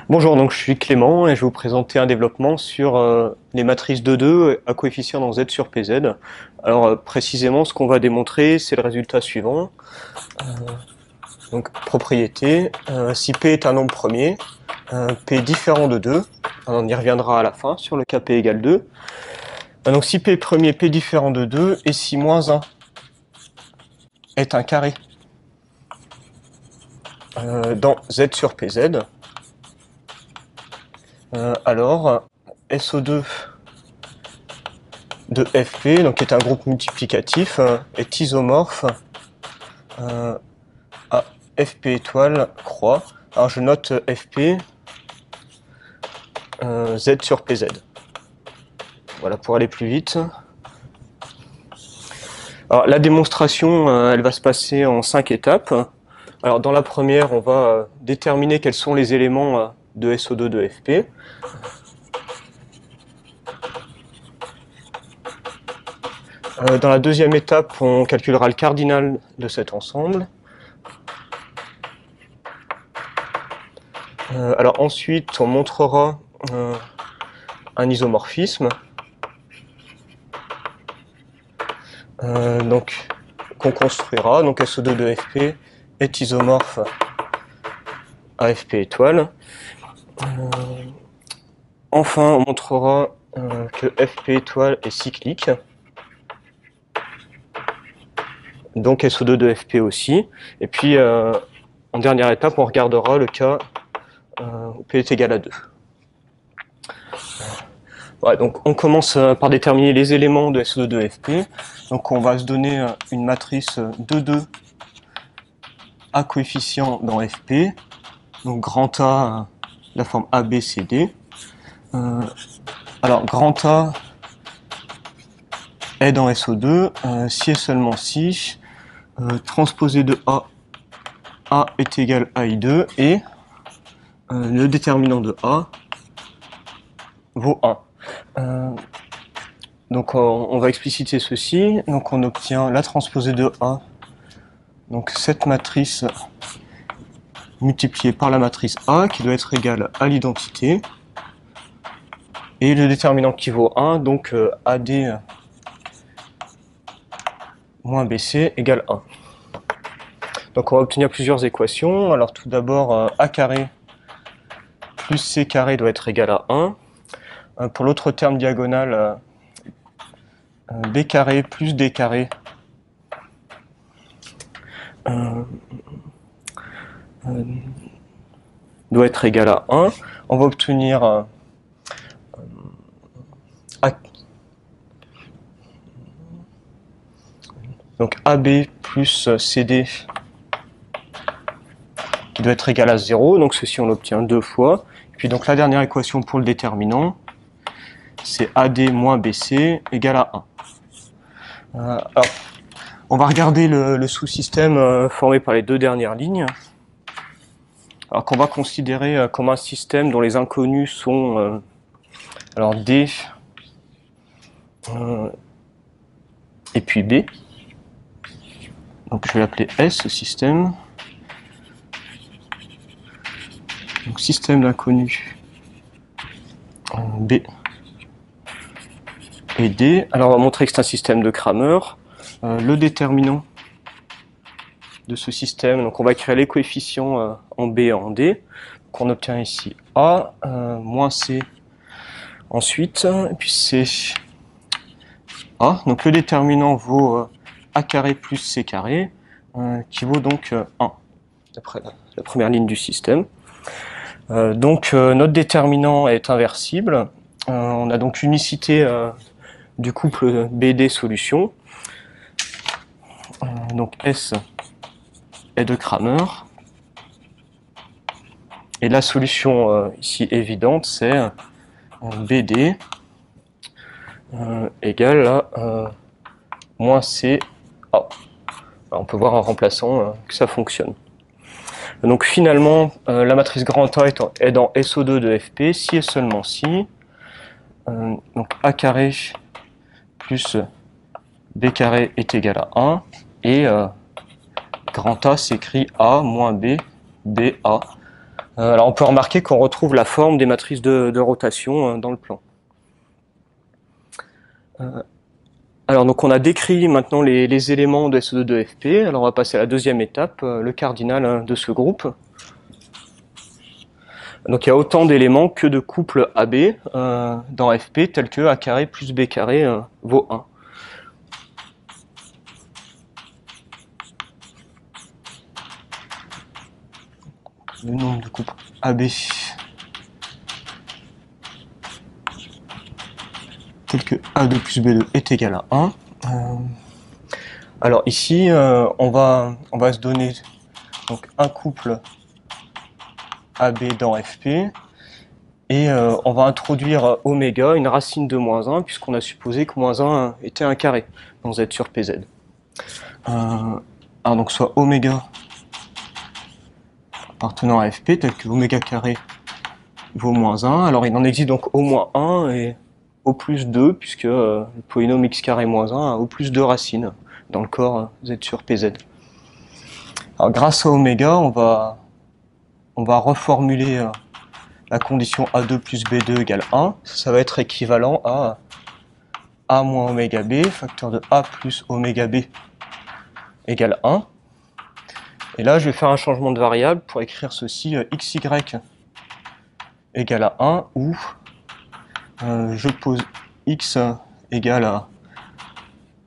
Bonjour, donc je suis Clément et je vais vous présenter un développement sur les matrices 2,2 à coefficient dans Z sur PZ. Alors précisément ce qu'on va démontrer c'est le résultat suivant. Donc propriété, si P est un nombre premier, P différent de 2, on y reviendra à la fin sur le cas P égale 2. Donc si P est premier, P différent de 2 et si moins 1 est un carré dans Z sur PZ, alors SO2 de Fp, donc qui est un groupe multiplicatif, est isomorphe à Fp étoile croix. Alors je note Fp Z sur Pz. Voilà, pour aller plus vite. Alors la démonstration, elle va se passer en 5 étapes. Alors dans la première, on va déterminer quels sont les éléments de SO2 de Fp. Dans la deuxième étape, on calculera le cardinal de cet ensemble. Alors ensuite, on montrera un isomorphisme. Donc qu'on construira. Donc SO2 de Fp est isomorphe à Fp étoile. Enfin, on montrera que Fp étoile est cyclique. Donc SO2 de Fp aussi. Et puis, en dernière étape, on regardera le cas où P est égal à 2. Ouais, donc on commence par déterminer les éléments de SO2 de Fp. Donc on va se donner une matrice 2,2 à coefficient dans Fp. Donc grand A, la forme ABCD. Alors grand A est dans SO2, si et seulement si transposé de A est égal à I2 et le déterminant de A vaut 1. Donc on va expliciter ceci, donc on obtient la transposée de A, donc cette matrice multipliée par la matrice A qui doit être égale à l'identité, et le déterminant qui vaut 1, donc AD moins BC égale 1. Donc on va obtenir plusieurs équations. Alors tout d'abord, A carré plus C carré doit être égal à 1. Pour l'autre terme diagonal, B carré plus D carré doit être égal à 1. On va obtenir donc AB plus CD qui doit être égal à 0. Donc ceci on l'obtient deux fois. Et puis donc la dernière équation pour le déterminant, c'est AD moins BC égale à 1. Alors, on va regarder le sous-système formé par les deux dernières lignes. Alors qu'on va considérer comme un système dont les inconnus sont alors D et puis B. Donc je vais l'appeler S, ce système. Donc système d'inconnus B et D. Alors on va montrer que c'est un système de Cramer. Le déterminant de ce système, donc on va créer les coefficients en B et en D. Donc on obtient ici A moins C ensuite, et puis C A. Donc le déterminant vaut A carré plus C carré, qui vaut donc 1, d'après la première ligne du système. Donc notre déterminant est inversible. On a donc unicité du couple BD solution. Donc S est de Cramer. Et la solution ici évidente, c'est BD égale à moins CA. Alors, on peut voir en remplaçant que ça fonctionne. Donc finalement, la matrice grand A est dans SO2 de Fp, si et seulement si. Donc A carré plus B carré est égal à 1. Et grand A s'écrit A moins B, BA. Alors on peut remarquer qu'on retrouve la forme des matrices de rotation dans le plan. Alors donc on a décrit maintenant les éléments de SO2 de FP. Alors on va passer à la deuxième étape, le cardinal de ce groupe. Donc il y a autant d'éléments que de couples AB dans FP, tels que A carré plus B carré vaut 1. Le nombre de couples AB tel que A2 plus B2 est égal à 1. Alors ici, on va se donner donc un couple AB dans FP, et on va introduire oméga, une racine de moins 1, puisqu'on a supposé que moins 1 était un carré dans Z sur PZ. Alors donc soit oméga appartenant à FP, tel que oméga carré vaut moins 1. Alors il en existe donc au moins 1 et au plus 2, puisque le polynôme x carré moins 1 a au plus 2 racines dans le corps Z sur PZ. Alors grâce à oméga, on va reformuler la condition A2 plus B2 égale 1. Ça va être équivalent à A moins oméga B, facteur de A plus oméga B égale 1. Et là, je vais faire un changement de variable pour écrire ceci, xy égale à 1, où je pose x égale à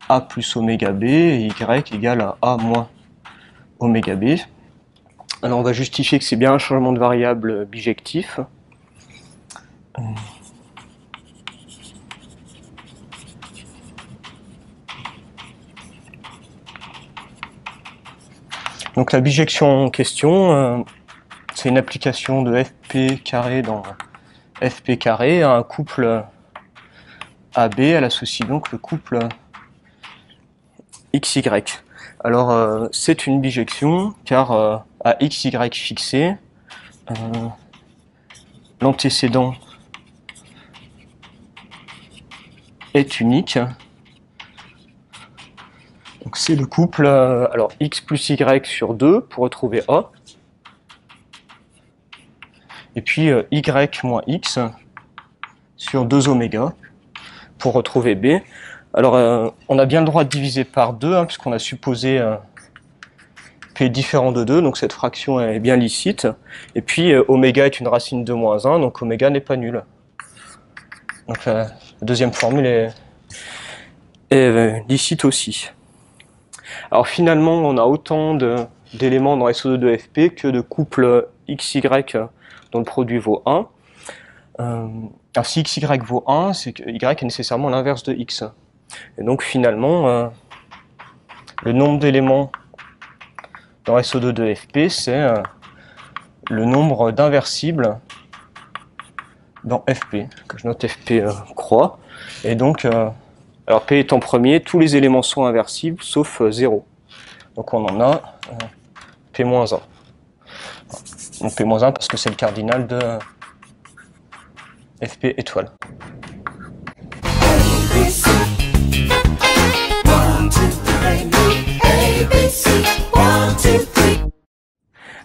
A plus oméga B et y égale à A moins oméga B. Alors on va justifier que c'est bien un changement de variable bijectif. Donc la bijection en question, c'est une application de FP carré dans FP carré à un couple AB. Elle associe donc le couple XY. Alors c'est une bijection car à XY fixé, l'antécédent est unique. Donc c'est le couple, alors x plus y sur 2 pour retrouver A, et puis y moins x sur 2 oméga pour retrouver B. Alors on a bien le droit de diviser par 2, puisqu'on a supposé P différent de 2, donc cette fraction est bien licite. Et puis oméga est une racine de moins 1, donc oméga n'est pas nul. Donc la deuxième formule est licite aussi. Alors finalement, on a autant d'éléments dans SO2 de FP que de couples XY dont le produit vaut 1. Alors si XY vaut 1, c'est que Y est nécessairement l'inverse de X. Et donc finalement, le nombre d'éléments dans SO2 de FP, c'est le nombre d'inversibles dans FP, que je note FP croix. Et donc, alors P étant premier, tous les éléments sont inversibles, sauf 0. Donc on en a P-1. Donc P-1 parce que c'est le cardinal de FP étoile.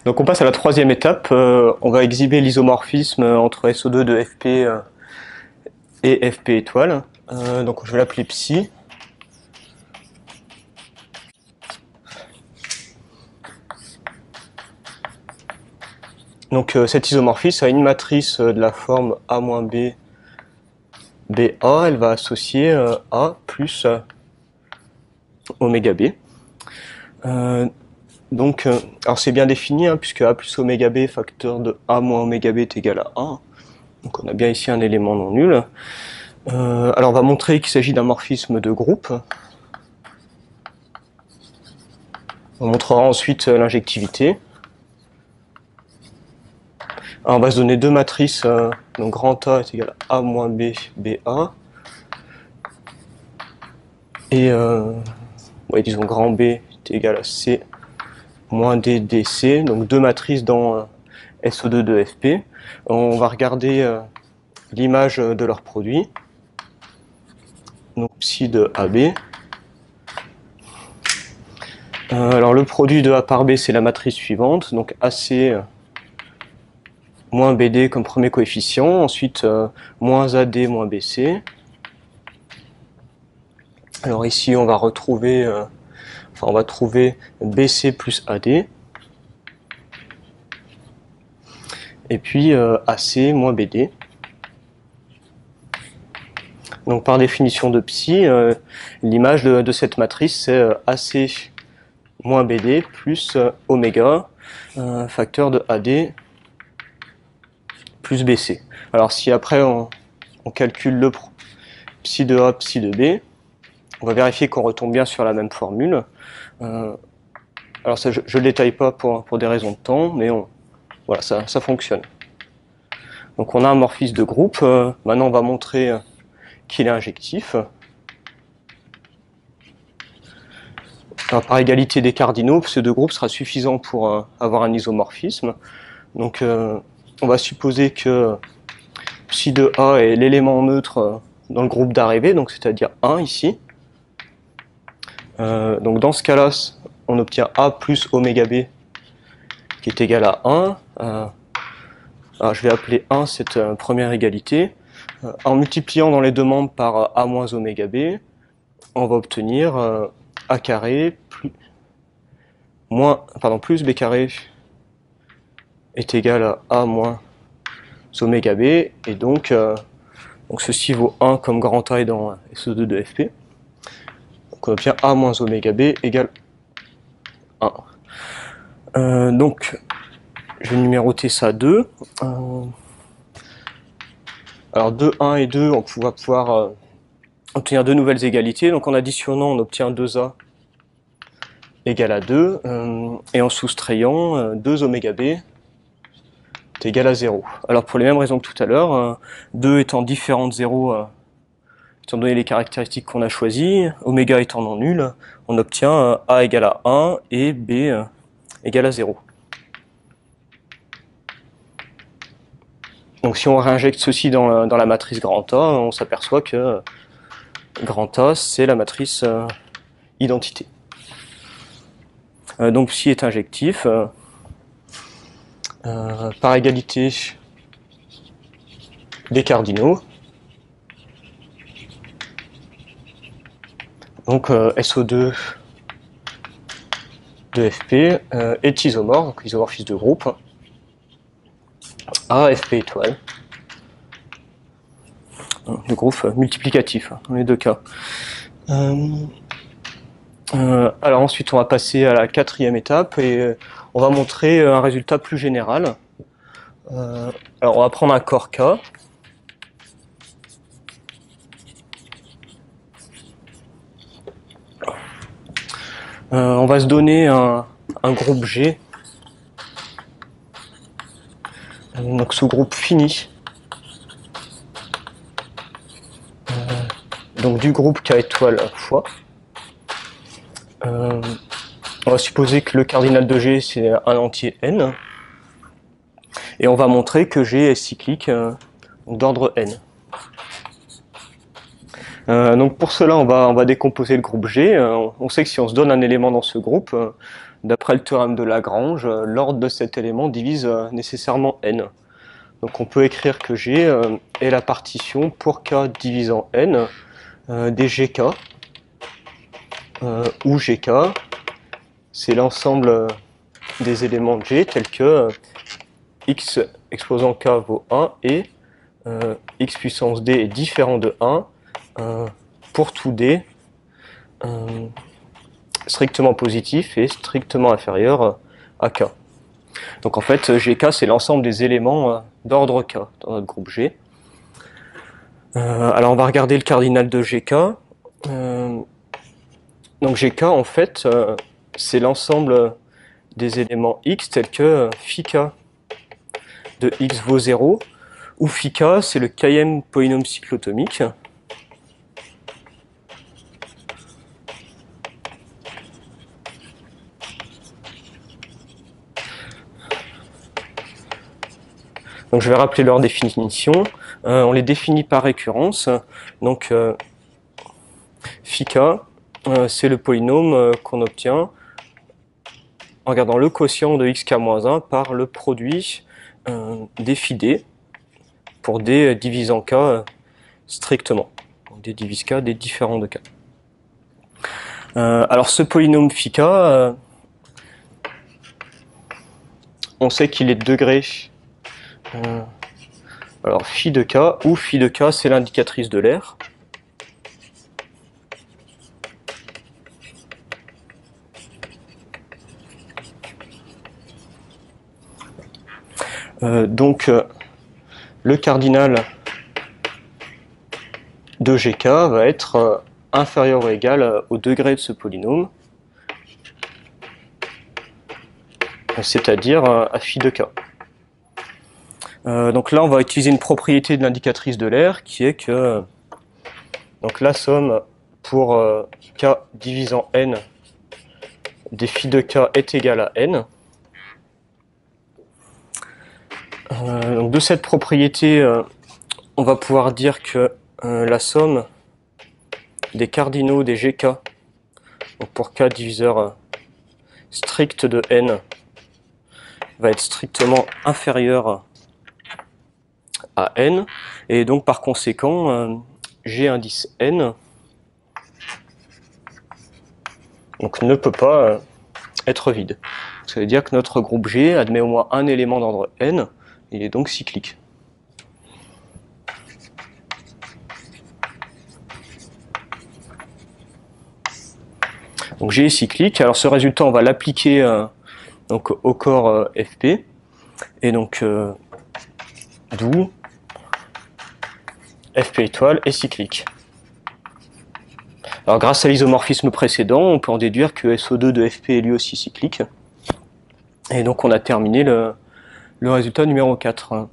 Donc on passe à la troisième étape, on va exhiber l'isomorphisme entre SO2 de FP et FP étoile. Donc je vais l'appeler psi. Donc cet isomorphisme a une matrice de la forme A-B, BA, elle va associer A plus oméga B. Donc, alors c'est bien défini, puisque A plus oméga B, facteur de A moins oméga B est égal à 1. Donc on a bien ici un élément non nul. Alors on va montrer qu'il s'agit d'un morphisme de groupe. On montrera ensuite l'injectivité. Alors on va se donner deux matrices, donc grand A est égal à A moins B, BA. Et disons grand B est égal à C moins D, DC. Donc deux matrices dans SO2 de FP. On va regarder l'image de leur produit. Donc psi de AB. Alors le produit de A par B, c'est la matrice suivante. Donc AC moins BD comme premier coefficient, ensuite moins AD moins BC. Alors ici on va retrouver, on va trouver BC plus AD, et puis AC moins BD. Donc par définition de psi, l'image de cette matrice c'est AC moins BD plus oméga, facteur de AD plus BC. Alors si après on calcule le psi de A, psi de B, on va vérifier qu'on retombe bien sur la même formule. Alors ça, je ne le détaille pas pour des raisons de temps, mais voilà, ça fonctionne. Donc on a un morphisme de groupe. Maintenant on va montrer qu'il est injectif. Alors, par égalité des cardinaux, ce deux groupes sera suffisant pour avoir un isomorphisme. Donc on va supposer que psi de A est l'élément neutre dans le groupe d'arrivée, donc c'est-à-dire 1 ici. Donc dans ce cas-là, on obtient A plus oméga B qui est égal à 1. Alors je vais appeler 1 cette première égalité. En multipliant dans les deux membres par A moins oméga B, on va obtenir A carré plus B carré est égal à A moins oméga B, et donc ceci vaut 1 comme grand A est dans SO2 de FP. Donc on obtient A moins oméga B égale 1. Donc je vais numéroter ça 2. Alors 2, 1 et 2, on va pouvoir obtenir deux nouvelles égalités. Donc en additionnant, on obtient 2A égale à 2. Et en soustrayant, 2 oméga B est égal à 0. Alors pour les mêmes raisons que tout à l'heure, 2 étant différent de 0, étant donné les caractéristiques qu'on a choisies, oméga étant non nul, on obtient A égale à 1 et B égale à 0. Donc si on réinjecte ceci dans la matrice grand A, on s'aperçoit que grand A c'est la matrice identité. Donc psi est injectif par égalité des cardinaux. Donc SO2 de FP est isomorphe, donc isomorphisme de groupe, à FP étoile. Le groupe multiplicatif dans les deux cas. Alors ensuite on va passer à la quatrième étape et on va montrer un résultat plus général. Alors on va prendre un corps K. On va se donner un groupe G. Donc ce groupe fini. Donc du groupe K étoile fois. On va supposer que le cardinal de G c'est un entier n. Et on va montrer que G est cyclique d'ordre n. Donc pour cela, on va décomposer le groupe G. On sait que si on se donne un élément dans ce groupe, d'après le théorème de Lagrange, l'ordre de cet élément divise nécessairement n. Donc on peut écrire que G est la partition pour K divisant n des GK, où GK c'est l'ensemble des éléments de G tels que x exposant K vaut 1 et x puissance D est différent de 1 pour tout D strictement positif et strictement inférieur à K. Donc en fait, GK c'est l'ensemble des éléments d'ordre K dans notre groupe G. Alors on va regarder le cardinal de GK. Donc GK en fait c'est l'ensemble des éléments X tels que phi K de X vaut 0, où phi K c'est le kème polynôme cyclotomique. Donc je vais rappeler leur définition. On les définit par récurrence. Donc phi K, c'est le polynôme qu'on obtient en regardant le quotient de xk-1 par le produit des phi d pour d divisant k strictement. Donc d divise k, des différents de k. Alors ce polynôme phi k, on sait qu'il est de degré alors phi de k, où phi de k c'est l'indicatrice de l'aire. Donc le cardinal de gk va être inférieur ou égal au degré de ce polynôme, c'est-à-dire à phi de k. Donc là on va utiliser une propriété de l'indicatrice de l'aire qui est que donc la somme pour k divisant n des phi de k est égale à n. Donc de cette propriété, on va pouvoir dire que la somme des cardinaux des gk, donc pour k diviseur strict de n, va être strictement inférieure à n, et donc par conséquent, g indice n donc, ne peut pas être vide. Ça veut dire que notre groupe G admet au moins un élément d'ordre n, il est donc cyclique. Donc G est cyclique. Alors ce résultat, on va l'appliquer donc au corps Fp, et donc d'où Fp étoile est cyclique. Alors grâce à l'isomorphisme précédent, on peut en déduire que SO2 de Fp est lui aussi cyclique. Et donc on a terminé le résultat numéro 4.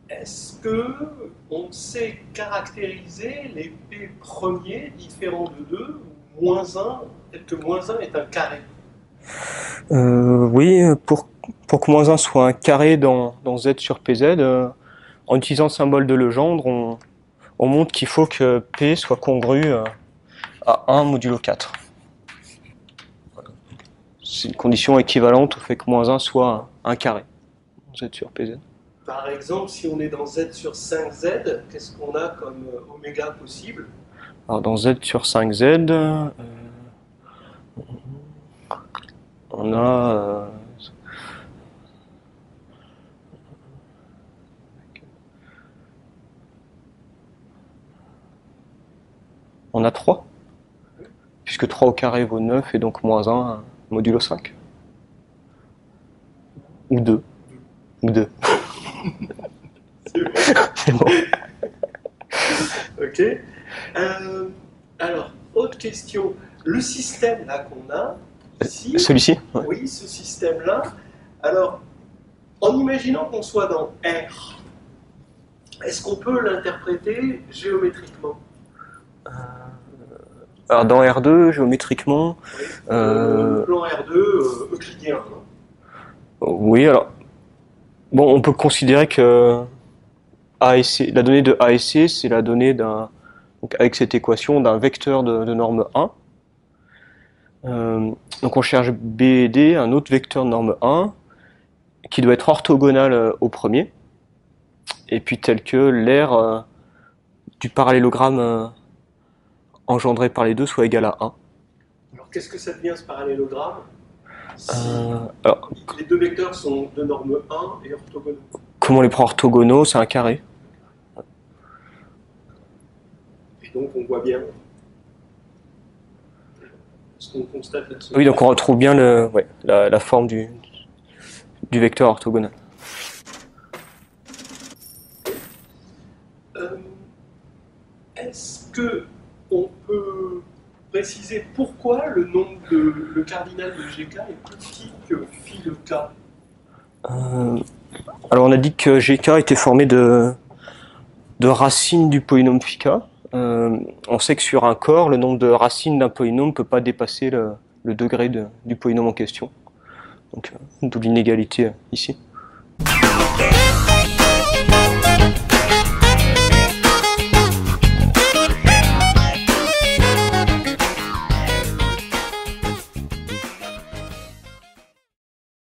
Est-ce qu'on sait caractériser les P premiers différents de 2 ou moins 1, peut-être que moins 1 est un carré? Oui, pour que moins 1 soit un carré dans Z sur PZ, en utilisant le symbole de Legendre, on montre qu'il faut que P soit congru à 1 modulo 4. C'est une condition équivalente au fait que moins 1 soit un carré dans Z sur PZ. Par exemple, si on est dans Z sur 5Z, qu'est-ce qu'on a comme oméga possible? Alors dans Z sur 5Z, on a on a 3, puisque 3 au carré vaut 9 et donc moins 1 modulo 5. Ou 2. Ou 2. C'est bon. Ok. Alors, autre question. Le système là qu'on a ici, Celui-ci, ouais. Oui, ce système-là. Alors, en imaginant qu'on soit dans R, est-ce qu'on peut l'interpréter géométriquement? Alors dans R2, géométriquement... Oui. Le plan R2 euclidien, non? Oui, alors... Bon, on peut considérer que A et C, la donnée de A et C, c'est la donnée d'un... Donc avec cette équation, d'un vecteur de norme 1. Donc on cherche B et D, un autre vecteur de norme 1, qui doit être orthogonal au premier, et puis tel que l'aire du parallélogramme engendré par les deux soit égal à 1. Alors qu'est-ce que ça devient ce parallélogramme si alors, les deux vecteurs sont de norme 1 et orthogonaux? Comment on les prend orthogonaux? C'est un carré. Et donc on voit bien ce qu'on constate là-dessus. Oui, donc on retrouve bien la forme du vecteur orthogonal. Est-ce qu'on peut préciser pourquoi le cardinal de GK est plus petit que phi de K? Alors on a dit que GK était formé de racines du polynôme phi k. On sait que sur un corps, le nombre de racines d'un polynôme ne peut pas dépasser le degré du polynôme en question. Donc, d'où l'inégalité ici.